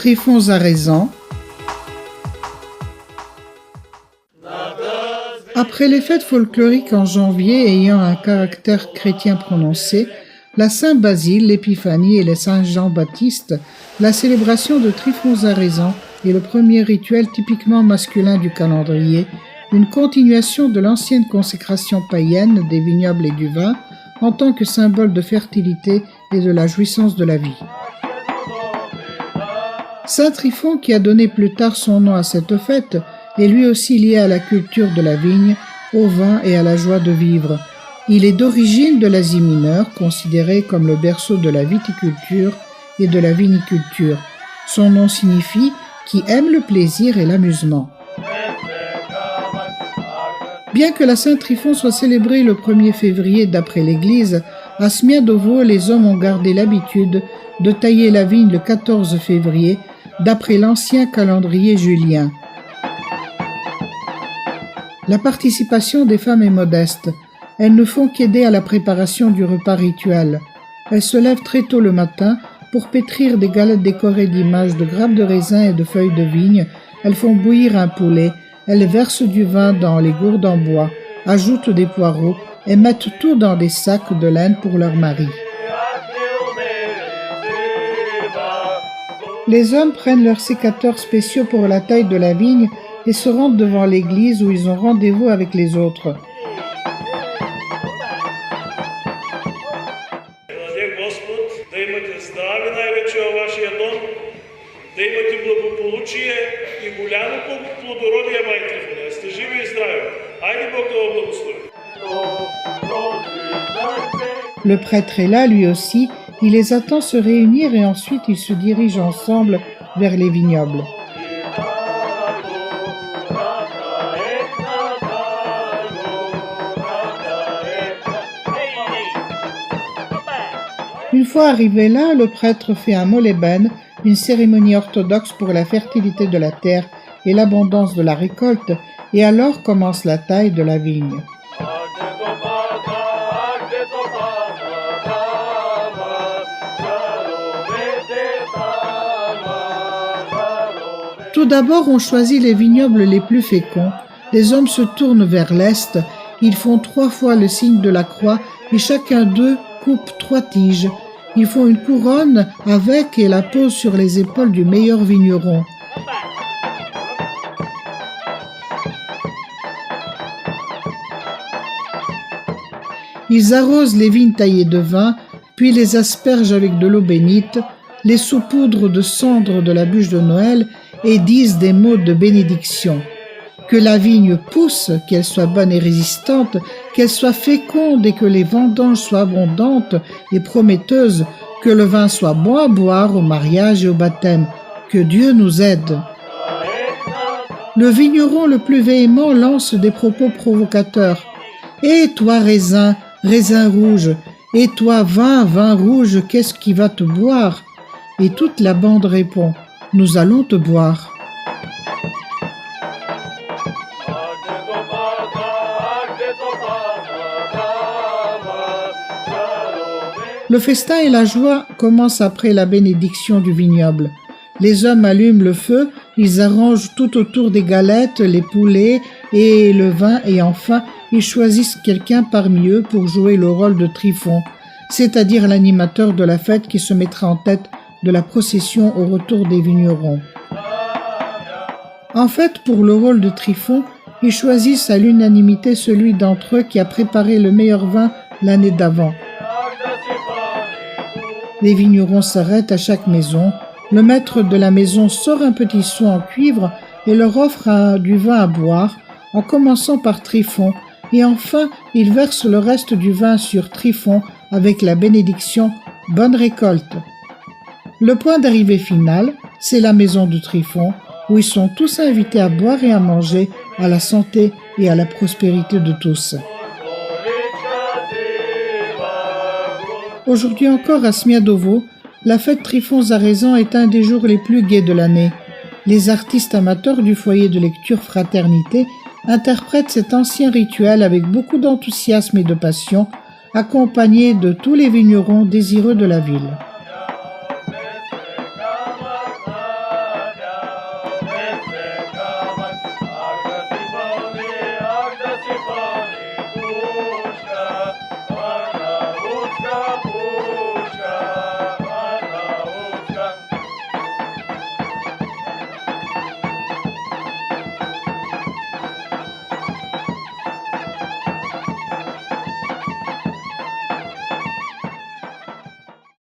Tryphon Zarézan. Après les fêtes folkloriques en janvier ayant un caractère chrétien prononcé, la Saint-Basile, l'Épiphanie et les Saint-Jean-Baptiste, la célébration de Tryphon Zarézan est le premier rituel typiquement masculin du calendrier, une continuation de l'ancienne consécration païenne des vignobles et du vin en tant que symbole de fertilité et de la jouissance de la vie. Saint Tryphon, qui a donné plus tard son nom à cette fête, est lui aussi lié à la culture de la vigne, au vin et à la joie de vivre. Il est d'origine de l'Asie mineure, considéré comme le berceau de la viticulture et de la viniculture. Son nom signifie « qui aime le plaisir et l'amusement ». Bien que la Saint-Tryphon soit célébrée le 1er février d'après l'Église, à Smiadowo, les hommes ont gardé l'habitude de tailler la vigne le 14 février d'après l'ancien calendrier julien. La participation des femmes est modeste. Elles ne font qu'aider à la préparation du repas rituel. Elles se lèvent très tôt le matin pour pétrir des galettes décorées d'images de grappes de raisin et de feuilles de vigne. Elles font bouillir un poulet. Elles versent du vin dans les gourdes en bois, ajoutent des poireaux et mettent tout dans des sacs de laine pour leur mari. Les hommes prennent leurs sécateurs spéciaux pour la taille de la vigne et se rendent devant l'église où ils ont rendez-vous avec les autres. Le prêtre est là, lui aussi. Il les attend se réunir et ensuite ils se dirigent ensemble vers les vignobles. Une fois arrivé là, le prêtre fait un moleben, une cérémonie orthodoxe pour la fertilité de la terre et l'abondance de la récolte, et alors commence la taille de la vigne. Tout d'abord, on choisit les vignobles les plus féconds. Les hommes se tournent vers l'est. Ils font 3 fois le signe de la croix et chacun d'eux coupe 3 tiges. Ils font une couronne avec et la posent sur les épaules du meilleur vigneron. Ils arrosent les vignes taillées de vin, puis les aspergent avec de l'eau bénite, les saupoudrent de cendres de la bûche de Noël et disent des mots de bénédiction. Que la vigne pousse, qu'elle soit bonne et résistante, qu'elle soit féconde et que les vendanges soient abondantes et prometteuses, que le vin soit bon à boire au mariage et au baptême, que Dieu nous aide. Le vigneron le plus véhément lance des propos provocateurs. « Et toi, raisin, raisin rouge, et toi, vin, vin rouge, qu'est-ce qui va te boire ?» Et toute la bande répond « Nous allons te boire. » Le festin et la joie commencent après la bénédiction du vignoble. Les hommes allument le feu, ils arrangent tout autour des galettes, les poulets et le vin et enfin, ils choisissent quelqu'un parmi eux pour jouer le rôle de Tryphon, c'est-à-dire l'animateur de la fête qui se mettra en tête de la procession au retour des vignerons. En fait, pour le rôle de Tryphon, ils choisissent à l'unanimité celui d'entre eux qui a préparé le meilleur vin l'année d'avant. Les vignerons s'arrêtent à chaque maison. Le maître de la maison sort un petit seau en cuivre et leur offre du vin à boire, en commençant par Tryphon, et enfin il verse le reste du vin sur Tryphon avec la bénédiction « Bonne récolte ». Le point d'arrivée final, c'est la maison de Tryphon, où ils sont tous invités à boire et à manger à la santé et à la prospérité de tous. Aujourd'hui encore à Smiadowo, la fête Tryphon Zarézan est un des jours les plus gais de l'année. Les artistes amateurs du foyer de lecture Fraternité interprètent cet ancien rituel avec beaucoup d'enthousiasme et de passion, accompagnés de tous les vignerons désireux de la ville.